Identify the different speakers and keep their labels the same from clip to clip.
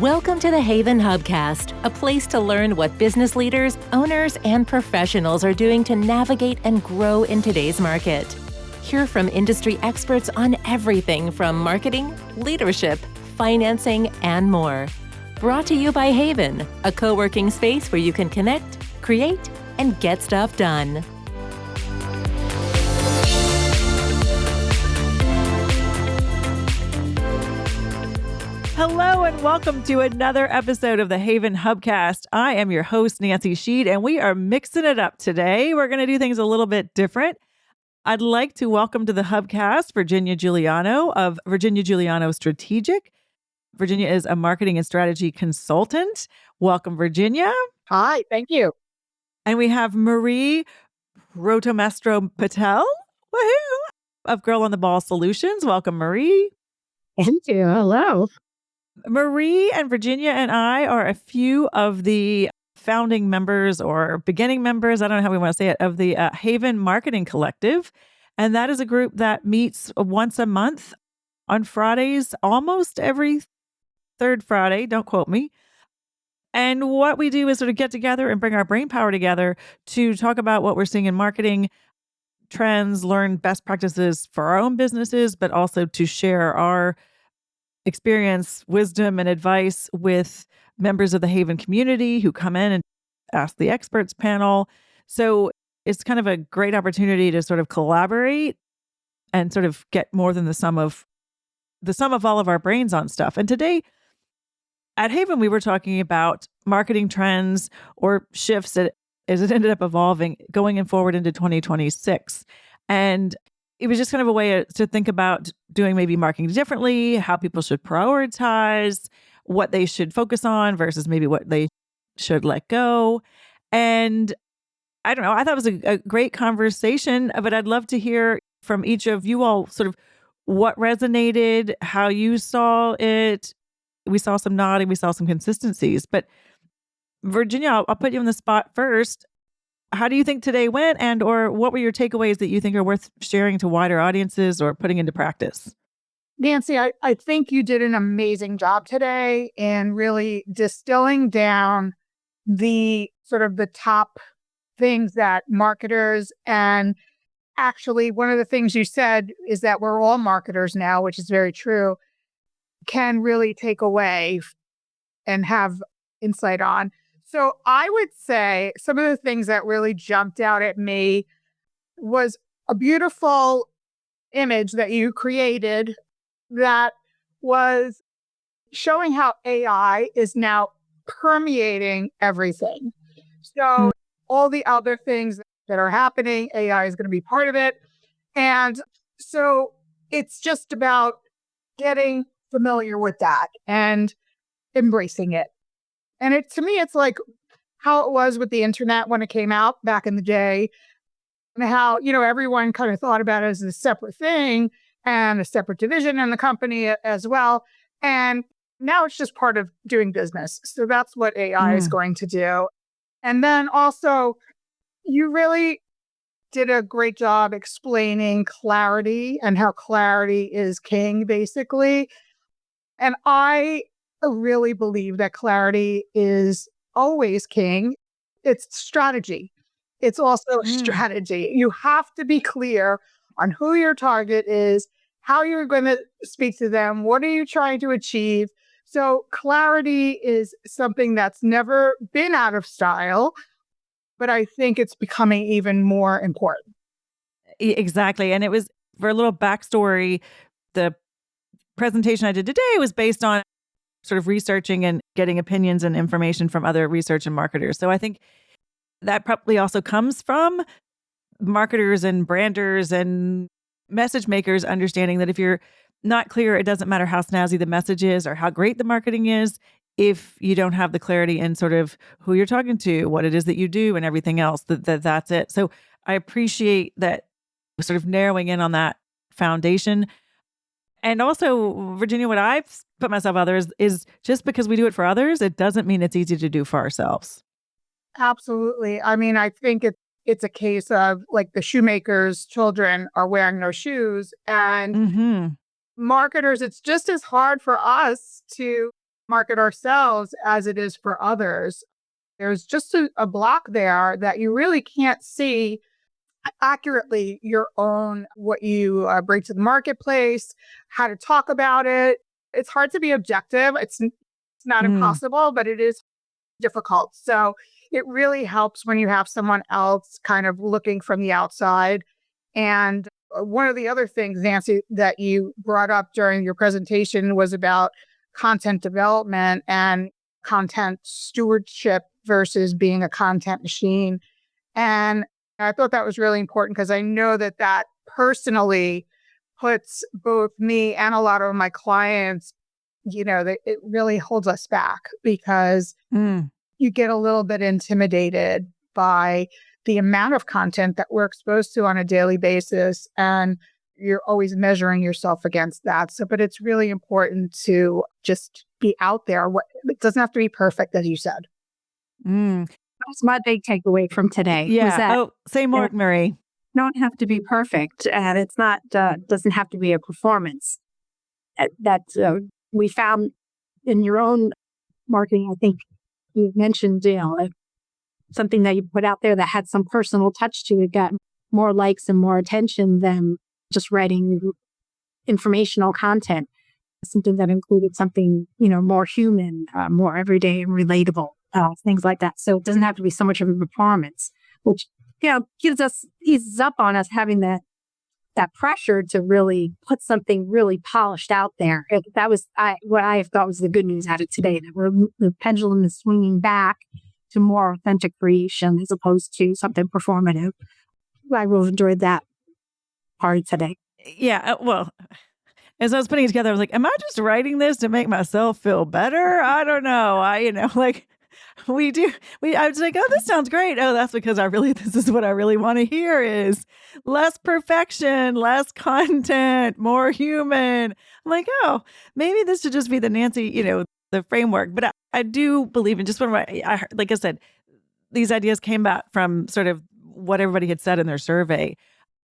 Speaker 1: Welcome to the HAYVN Hubcast, a place to learn what business leaders, owners, and professionals are doing to navigate and grow in today's market. Hear from industry experts on everything from marketing, leadership, financing, and more. Brought to you by HAYVN, a co-working space where you can connect, create, and get stuff done.
Speaker 2: Hello and welcome to another episode of the HAYVN Hubcast. I am your host, Nancy Sheed, and we are mixing it up today. We're going to do things a little bit different. I'd like to welcome to the Hubcast Virginia Juliano of Virginia Juliano Strategic. Virginia is a marketing and strategy consultant. Welcome, Virginia.
Speaker 3: Hi, thank you.
Speaker 2: And we have Marie Protomastro Patel, woohoo, of Girl on the Ball Solutions. Welcome, Marie.
Speaker 3: Thank you. Hello.
Speaker 2: Marie and Virginia and I are a few of the founding members or beginning members, I don't know how we want to say it, of the HAYVN Marketing Collective. And that is a group that meets once a month on Fridays, almost every third Friday. Don't quote me. And what we do is sort of get together and bring our brain power together to talk about what we're seeing in marketing trends, learn best practices for our own businesses, but also to share our experience, wisdom, and advice with members of the HAYVN community who come in and ask the experts panel. So it's kind of a great opportunity to sort of collaborate and sort of get more than the sum of all of our brains on stuff. And today at HAYVN, we were talking about marketing trends or shifts as it ended up evolving going forward into 2026. And it was just kind of a way to think about doing maybe marketing differently, how people should prioritize, what they should focus on versus maybe what they should let go. And I don't know, I thought it was a great conversation, but I'd love to hear from each of you all sort of what resonated, how you saw it. We saw some nodding, we saw some consistencies. But Virginia, I'll put you on the spot first. How do you think today went, and or what were your takeaways that you think are worth sharing to wider audiences or putting into practice?
Speaker 3: Nancy, I think you did an amazing job today in really distilling down the sort of the top things that marketers, and actually one of the things you said is that we're all marketers now, which is very true, can really take away and have insight on. So I would say some of the things that really jumped out at me was a beautiful image that you created that was showing how AI is now permeating everything. So all the other things that are happening, AI is going to be part of it. And so it's just about getting familiar with that and embracing it. And to me, it's like how it was with the internet when it came out back in the day, and how, everyone kind of thought about it as a separate thing and a separate division in the company as well. And now it's just part of doing business. So that's what AI is going to do. And then also, you really did a great job explaining clarity and how clarity is king, basically. And I really believe that clarity is always king. It's strategy. It's also strategy. You have to be clear on who your target is, how you're going to speak to them, what are you trying to achieve. So clarity is something that's never been out of style, but I think it's becoming even more important.
Speaker 2: Exactly. And it was, for a little backstory, the presentation I did today was based on sort of researching and getting opinions and information from other research and marketers. So I think that probably also comes from marketers and branders and message makers understanding that if you're not clear, it doesn't matter how snazzy the message is or how great the marketing is, if you don't have the clarity in sort of who you're talking to, what it is that you do and everything else, that's it. So I appreciate that sort of narrowing in on that foundation. And also, Virginia, what I've put myself out there is just because we do it for others, it doesn't mean it's easy to do for ourselves.
Speaker 3: Absolutely. I mean, I think it's a case of like the shoemaker's children are wearing no shoes, and marketers, it's just as hard for us to market ourselves as it is for others. There's just a block there that you really can't see accurately your own, what you bring to the marketplace, how to talk about it. It's hard to be objective. It's not impossible, but it is difficult. So it really helps when you have someone else kind of looking from the outside. And one of the other things, Nancy, that you brought up during your presentation was about content development and content stewardship versus being a content machine. And I thought that was really important because I know that that personally puts both me and a lot of my clients, it really holds us back because you get a little bit intimidated by the amount of content that we're exposed to on a daily basis. And you're always measuring yourself against that. So, but it's really important to just be out there. It doesn't have to be perfect, as you said.
Speaker 4: That's my big takeaway from today.
Speaker 2: Yeah.
Speaker 4: Was that
Speaker 2: say more, Marie.
Speaker 4: Don't have to be perfect, and it's not doesn't have to be a performance. That we found in your own marketing. I think you mentioned, something that you put out there that had some personal touch to it, got more likes and more attention than just writing informational content. Something that included something, more human, more everyday and relatable, things like that. So it doesn't have to be so much of a performance, which, eases up on us having that pressure to really put something really polished out there. That was what I thought was the good news out of today, that the pendulum is swinging back to more authentic creation as opposed to something performative. I really enjoyed that part of today.
Speaker 2: Yeah. Well, as I was putting it together, I was like, am I just writing this to make myself feel better? I don't know. I was like, oh, this sounds great. Oh, that's because this is what I really want to hear is less perfection, less content, more human. I'm like, oh, maybe this should just be the Nancy, the framework. But I do believe in just like I said, these ideas came back from sort of what everybody had said in their survey.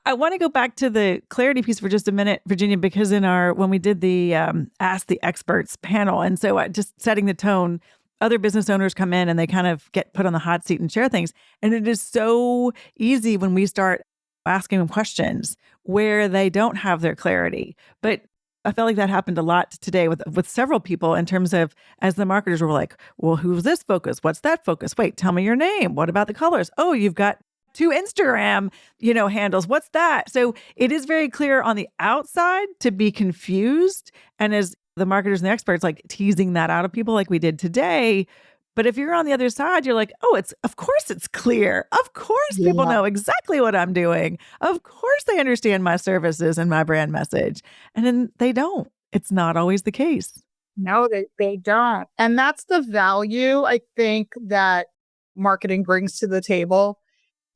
Speaker 2: I want to go back to the clarity piece for just a minute, Virginia, because when we did the Ask the Experts panel, and so just setting the tone, other business owners come in and they kind of get put on the hot seat and share things. And it is so easy when we start asking them questions where they don't have their clarity. But I felt like that happened a lot today with several people in terms of, as the marketers were like, well, who's this focus? What's that focus? Wait, tell me your name. What about the colors? Oh, you've got 2 Instagram, handles. What's that? So it is very clear on the outside to be confused. And as the marketers and the experts, like teasing that out of people like we did today. But if you're on the other side, you're like, oh, of course it's clear. Of course people know exactly what I'm doing. Of course they understand my services and my brand message. And then they don't. It's not always the case.
Speaker 3: No, they don't. And that's the value, I think, that marketing brings to the table,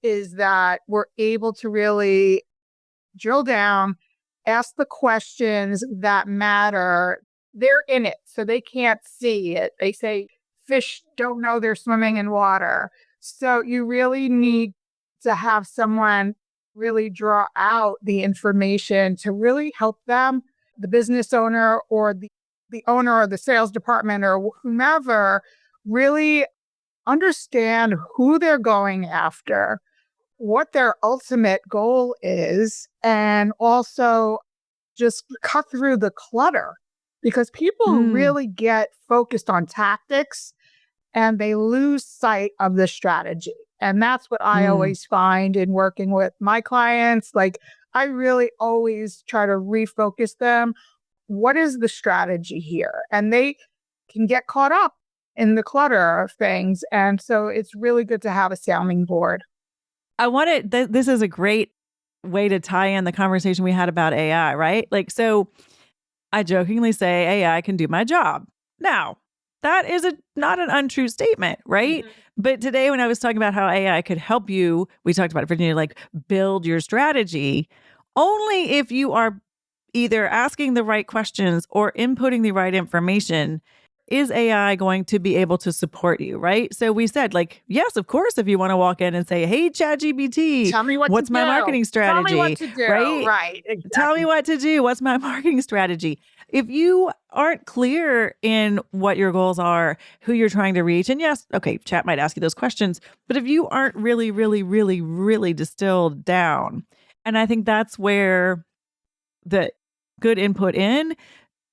Speaker 3: is that we're able to really drill down, ask the questions that matter. They're in it, so they can't see it. They say fish don't know they're swimming in water. So you really need to have someone really draw out the information to really help them, the business owner or the owner or the sales department or whomever, really understand who they're going after, what their ultimate goal is, and also just cut through the clutter, because people really get focused on tactics and they lose sight of the strategy. And that's what I always find in working with my clients. Like, I really always try to refocus them. What is the strategy here? And they can get caught up in the clutter of things. And so it's really good to have a sounding board.
Speaker 2: This is a great way to tie in the conversation we had about AI, right? Like, so I jokingly say AI can do my job. Now, that is not an untrue statement, right? Mm-hmm. But today when I was talking about how AI could help you, we talked about it, Virginia, like build your strategy only if you are either asking the right questions or inputting the right information. Is AI going to be able to support you, right? So we said, like, yes, of course, if you want to walk in and say, hey, ChatGPT,
Speaker 3: tell me what's
Speaker 2: my marketing strategy?
Speaker 3: Tell me what to do.
Speaker 2: Right?
Speaker 3: Right. Exactly.
Speaker 2: Tell me what to do. What's my marketing strategy? if you aren't clear in what your goals are, who you're trying to reach, and yes, okay, chat might ask you those questions, but if you aren't really, really, really, really distilled down, and I think that's where the good input in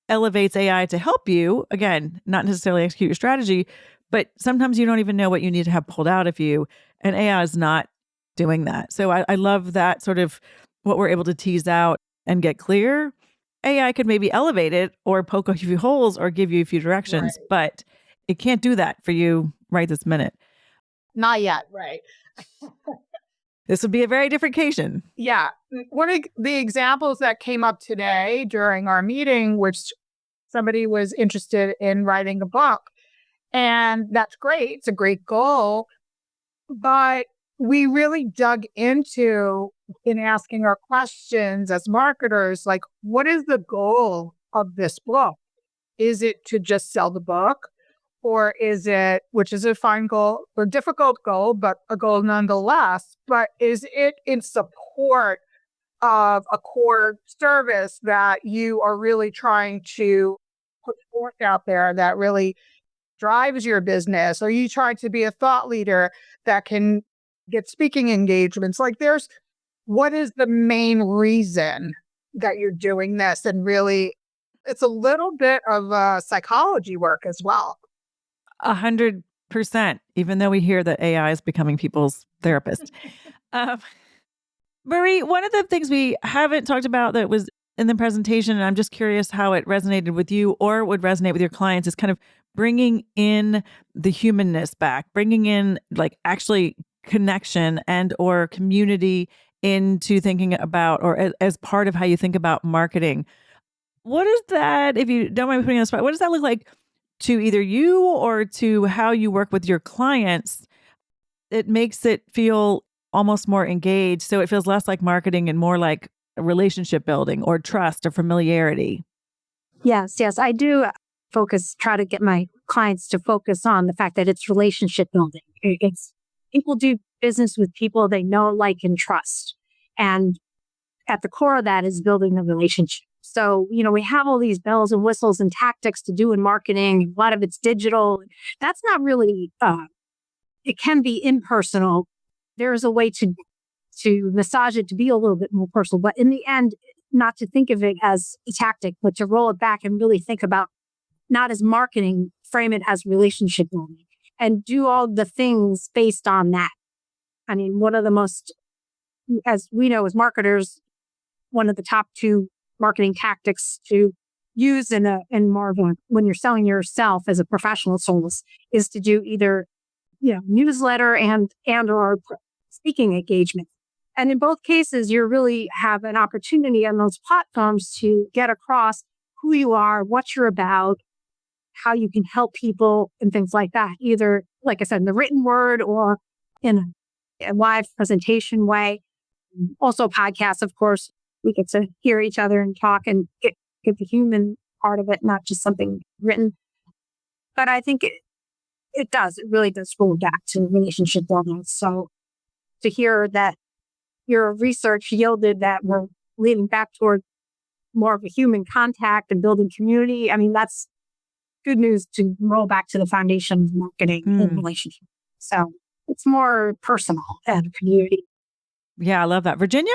Speaker 2: elevates AI to help you, again, not necessarily execute your strategy, but sometimes you don't even know what you need to have pulled out of you, and AI is not doing that. So I love that sort of what we're able to tease out and get clear. AI could maybe elevate it or poke a few holes or give you a few directions,
Speaker 3: Right.
Speaker 2: but it can't do that for you right this minute.
Speaker 3: Not yet. Right.
Speaker 2: This would be a very different occasion.
Speaker 3: Yeah. One of the examples that came up today during our meeting, which somebody was interested in writing a book, and that's great. It's a great goal. But we really dug into in asking our questions as marketers, like, what is the goal of this book? Is it to just sell the book? Or is it, which is a fine goal or difficult goal, but a goal nonetheless, but is it in support of a core service that you are really trying to put forth out there that really drives your business? Are you trying to be a thought leader that can get speaking engagements? Like, what is the main reason that you're doing this? And really, it's a little bit of psychology work as well.
Speaker 2: 100%, even though we hear that AI is becoming people's therapist. Marie, one of the things we haven't talked about that was in the presentation, and I'm just curious how it resonated with you or would resonate with your clients, is kind of bringing in the humanness back, bringing in like actually connection and or community into thinking about, or as part of how you think about marketing. What is that, if you don't mind me putting on the spot, what does that look like to either you or to how you work with your clients? It makes it feel almost more engaged. So it feels less like marketing and more like relationship building or trust or familiarity.
Speaker 4: Yes, I do try to get my clients to focus on the fact that it's relationship building. It's people do business with people they know, like, and trust. And at the core of that is building the relationship. So, we have all these bells and whistles and tactics to do in marketing. A lot of it's digital. That's not really, it can be impersonal. There's a way to massage it to be a little bit more personal. But in the end, not to think of it as a tactic, but to roll it back and really think about not as marketing, frame it as relationship building and do all the things based on that. I mean, one of the most, as we know as marketers, one of the top two marketing tactics to use in more of a, when you're selling yourself as a professional service, is to do either, newsletter and or speaking engagement. And in both cases, you really have an opportunity on those platforms to get across who you are, what you're about, how you can help people, and things like that. Either, like I said, in the written word or in a live presentation way. Also podcasts, of course, we get to hear each other and talk and get the human part of it, not just something written. But I think it really does roll back to relationship building. So to hear that your research yielded that we're leading back toward more of a human contact and building community, I mean, that's good news to roll back to the foundation of marketing and relationship. So it's more personal and community.
Speaker 2: Yeah, I love that. Virginia?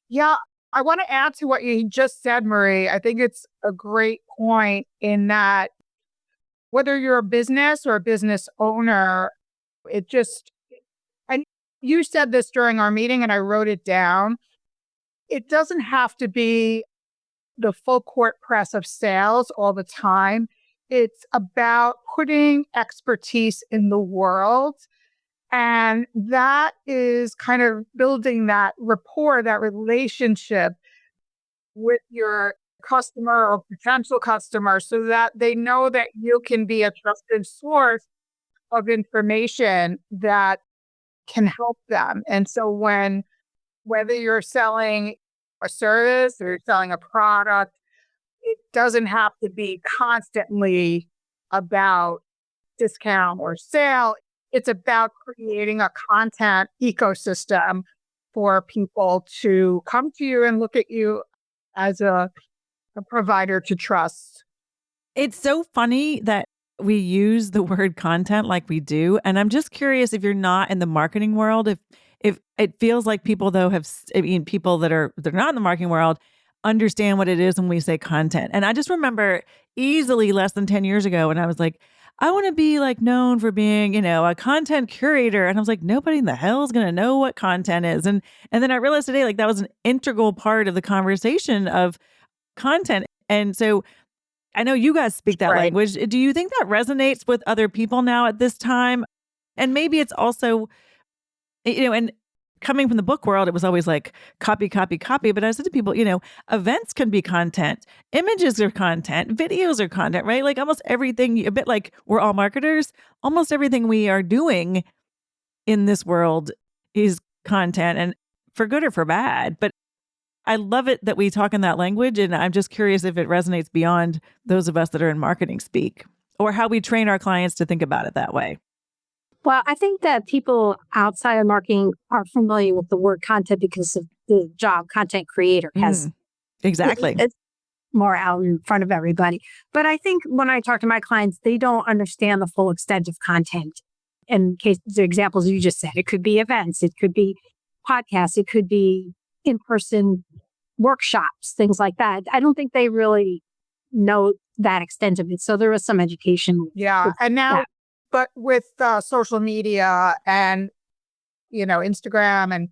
Speaker 3: Yeah, I want to add to what you just said, Marie. I think it's a great point in that whether you're a business or a business owner, and you said this during our meeting and I wrote it down, it doesn't have to be the full court press of sales all the time. It's about putting expertise in the world. And that is kind of building that rapport, that relationship with your customer or potential customer so that they know that you can be a trusted source of information that can help them. And so whether you're selling a service or you're selling a product, it doesn't have to be constantly about discount or sale. It's about creating a content ecosystem for people to come to you and look at you as a a provider to trust.
Speaker 2: It's so funny that we use the word content like we do. And I'm just curious, if you're not in the marketing world, if it feels like people though people they're not in the marketing world understand what it is when we say content. And I just remember easily less than 10 years ago when I was like, I want to be like known for being, a content curator. And I was like, nobody in the hell is going to know what content is. And then I realized today, like that was an integral part of the conversation of content. And so I know you guys speak that language. Do you think that resonates with other people now at this time? And maybe it's also, and coming from the book world, it was always like copy, copy, copy. But I said to people, events can be content, images are content, videos are content, right? Like almost everything, a bit like we're all marketers, almost everything we are doing in this world is content, and for good or for bad. But I love it that we talk in that language. And I'm just curious if it resonates beyond those of us that are in marketing speak, or how we train our clients to think about it that way.
Speaker 4: Well, I think that people outside of marketing are familiar with the word content because of the job content creator has.
Speaker 2: Exactly.
Speaker 4: It's more out in front of everybody. But I think when I talk to my clients, they don't understand the full extent of content. In case the examples you just said, it could be events, it could be podcasts, it could be in-person workshops, things like that. I don't think they really know that extent of it. So there was some education.
Speaker 3: Yeah. And now, but with social media and, Instagram and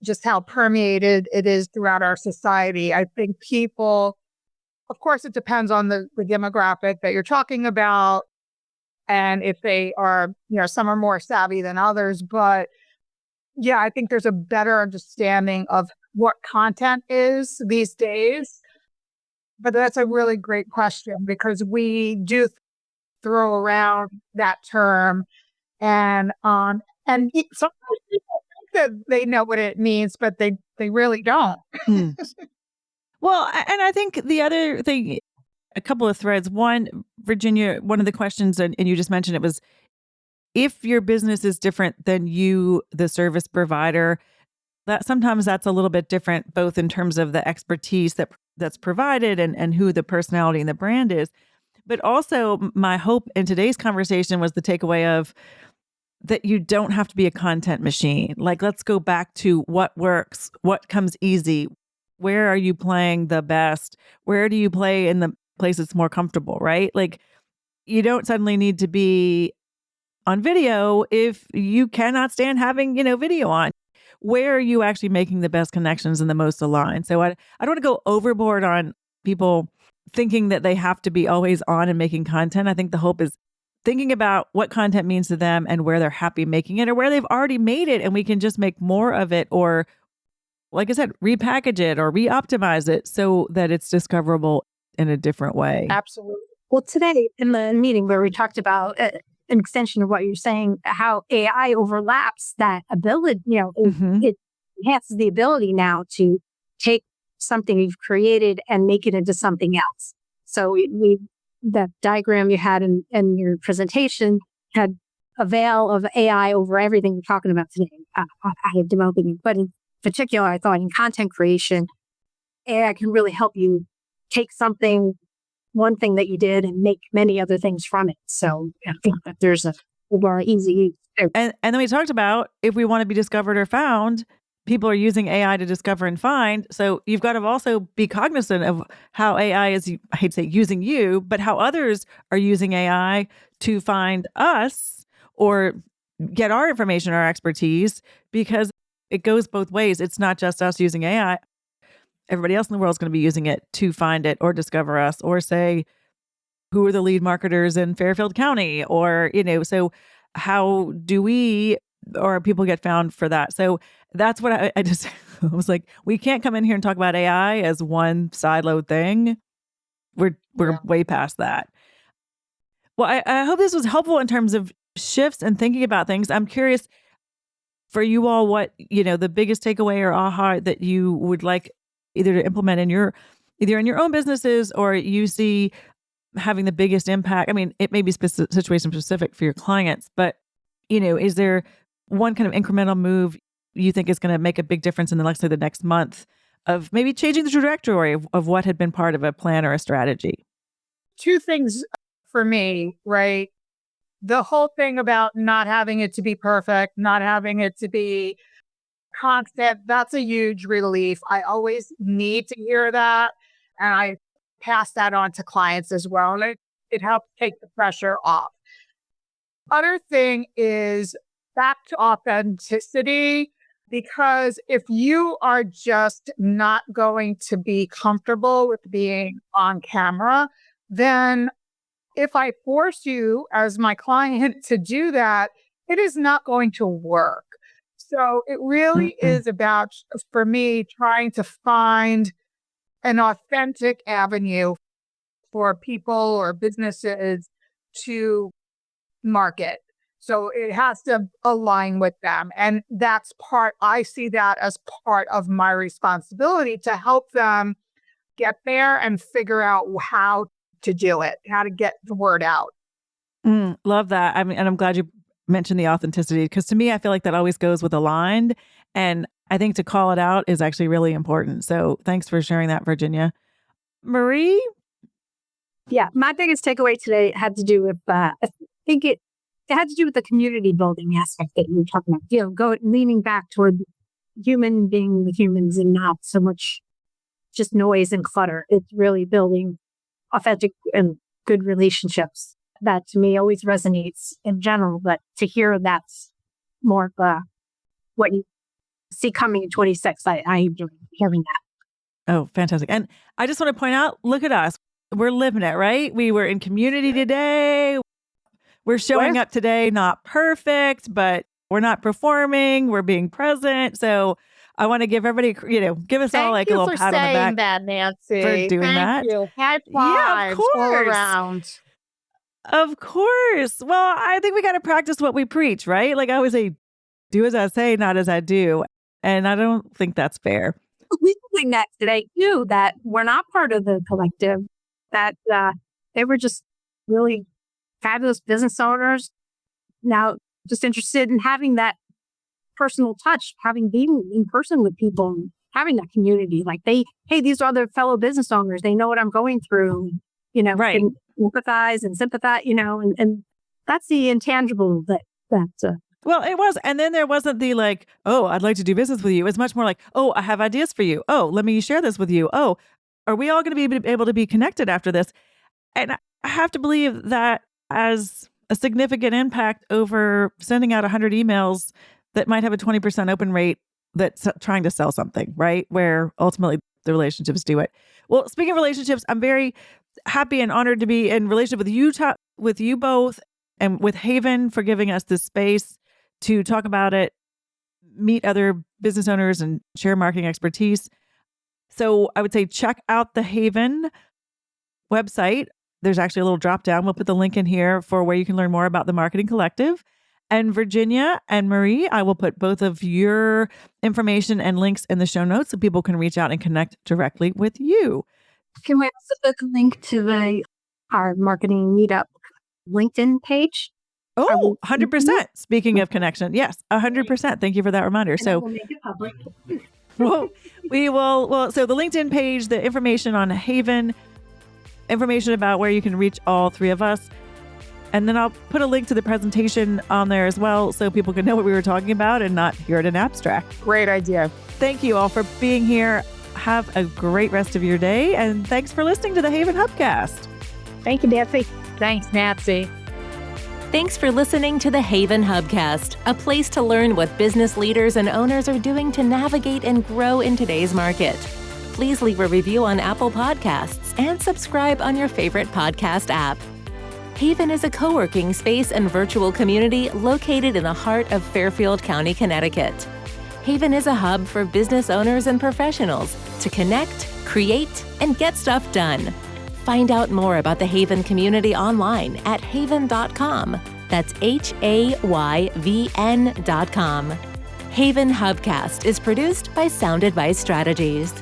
Speaker 3: just how permeated it is throughout our society, I think people, of course, it depends on the demographic that you're talking about. And if they are, some are more savvy than others. But yeah, I think there's a better understanding of what content is these days. But that's a really great question, because we do throw around that term, and sometimes people think that they know what it means, but they really don't.
Speaker 2: Well, and I think the other thing, a couple of threads. One, Virginia, one of the questions, and you just mentioned it, was if your business is different than you, the service provider, that sometimes that's a little bit different, both in terms of the expertise that's provided and who the personality and the brand is. But also my hope in today's conversation was the takeaway of that you don't have to be a content machine. Like, let's go back to what works, what comes easy. Where are you playing the best? Where do you play in the place that's more comfortable, right? Like, you don't suddenly need to be on video if you cannot stand having, video on. Where are you actually making the best connections and the most aligned? So I don't want to go overboard on people thinking that they have to be always on and making content. I think the hope is thinking about what content means to them and where they're happy making it, or where they've already made it and we can just make more of it, or like I said, repackage it or re-optimize it so that it's discoverable in a different way.
Speaker 3: Absolutely.
Speaker 4: Well, today in the meeting where we talked about an extension of what you're saying, how AI overlaps that ability, it enhances the ability now to take something you've created and make it into something else. So that diagram you had in your presentation had a veil of AI over everything we're talking about today. I had developing it, but in particular, I thought in content creation, AI can really help you take one thing that you did and make many other things from it. So I think that there's a more easy use.
Speaker 2: And then we talked about, if we want to be discovered or found, people are using AI to discover and find. So you've got to also be cognizant of how AI is, I hate to say using you, but how others are using AI to find us or get our information, our expertise, because it goes both ways. It's not just us using AI. Everybody else in the world is going to be using it to find it or discover us, or say, who are the lead marketers in Fairfield County? Or, so how do we, or people get found for that? So that's what I just, I was like, we can't come in here and talk about AI as one siloed thing. We're way past that. Well, I hope this was helpful in terms of shifts and thinking about things. I'm curious for you all, what, the biggest takeaway or aha that you would like either to implement in either in your own businesses, or you see having the biggest impact. I mean, it may be situation specific for your clients, but is there one kind of incremental move you think is going to make a big difference in the next month of maybe changing the trajectory of what had been part of a plan or a strategy?
Speaker 3: Two things for me, right? The whole thing about not having it to be perfect, not having it to be constant, that's a huge relief. I always need to hear that. And I pass that on to clients as well. And it helps take the pressure off. Other thing is back to authenticity, because if you are just not going to be comfortable with being on camera, then if I force you as my client to do that, it is not going to work. So it really is about, for me, trying to find an authentic avenue for people or businesses to market. So it has to align with them. And I see that as part of my responsibility to help them get there and figure out how to do it, how to get the word out.
Speaker 2: Love that. I mean, and I'm glad you mentioned the authenticity, because to me, I feel like that always goes with aligned. And I think to call it out is actually really important. So thanks for sharing that, Virginia. Marie?
Speaker 4: Yeah, my biggest takeaway today had to do with, I think it had to do with the community building aspect that you were talking about. Leaning back toward human being with humans and not so much just noise and clutter. It's really building authentic and good relationships. That to me always resonates in general, but to hear that's more of what you see coming in 26, I enjoy hearing that.
Speaker 2: Oh, fantastic. And I just want to point out, look at us. We're living it, right? We were in community today. We're showing up today, not perfect, but we're not performing. We're being present. So I want to give everybody, give us all like a little pat on the back.
Speaker 3: Thank you for saying that, Nancy.
Speaker 2: For doing that.
Speaker 3: Thank you. High fives
Speaker 2: Yeah, of course.
Speaker 3: all around.
Speaker 2: Of course. Well, I think we got to practice what we preach, right? Like I always say, do as I say, not as I do. And I don't think that's fair.
Speaker 4: We doing that today too, that we're not part of the collective, that they were just really fabulous business owners. Now, just interested in having that personal touch, being in person with people, having that community. Like these are other fellow business owners. They know what I'm going through,
Speaker 2: right.
Speaker 4: Can empathize and sympathize, and that's the intangible that.
Speaker 2: Well, it was. And then there wasn't the like, oh, I'd like to do business with you. It's much more like, oh, I have ideas for you. Oh, let me share this with you. Oh, are we all going to be able to be connected after this? And I have to believe that as a significant impact over sending out 100 emails that might have a 20% open rate that's trying to sell something, right? Where ultimately the relationships do it. Well, speaking of relationships, I'm very happy and honored to be in relationship with you both and with HAYVN for giving us this space to talk about it, meet other business owners and share marketing expertise. So I would say check out the HAYVN website. There's actually a little drop down. We'll put the link in here for where you can learn more about the Marketing Collective. And Virginia and Marie, I will put both of your information and links in the show notes so people can reach out and connect directly with you.
Speaker 4: Can we also put a link to our marketing meetup LinkedIn page?
Speaker 2: Oh, 100%. Speaking of connection. Yes, 100%. Thank you for that reminder.
Speaker 4: And
Speaker 2: so
Speaker 4: we'll make it public.
Speaker 2: So the LinkedIn page, the information on HAYVN, information about where you can reach all three of us. And then I'll put a link to the presentation on there as well so people can know what we were talking about and not hear it in abstract.
Speaker 3: Great idea.
Speaker 2: Thank you all for being here. Have a great rest of your day. And thanks for listening to the HAYVN Hubcast.
Speaker 3: Thank you, Nancy. Thanks, Nancy.
Speaker 1: Thanks for listening to the HAYVN Hubcast, a place to learn what business leaders and owners are doing to navigate and grow in today's market. Please leave a review on Apple Podcasts and subscribe on your favorite podcast app. HAYVN is a co-working space and virtual community located in the heart of Fairfield County, Connecticut. HAYVN is a hub for business owners and professionals to connect, create, and get stuff done. Find out more about the HAYVN community online at hayvn.com. That's HAYVN.com. HAYVN Hubcast is produced by Sound Advice Strategies.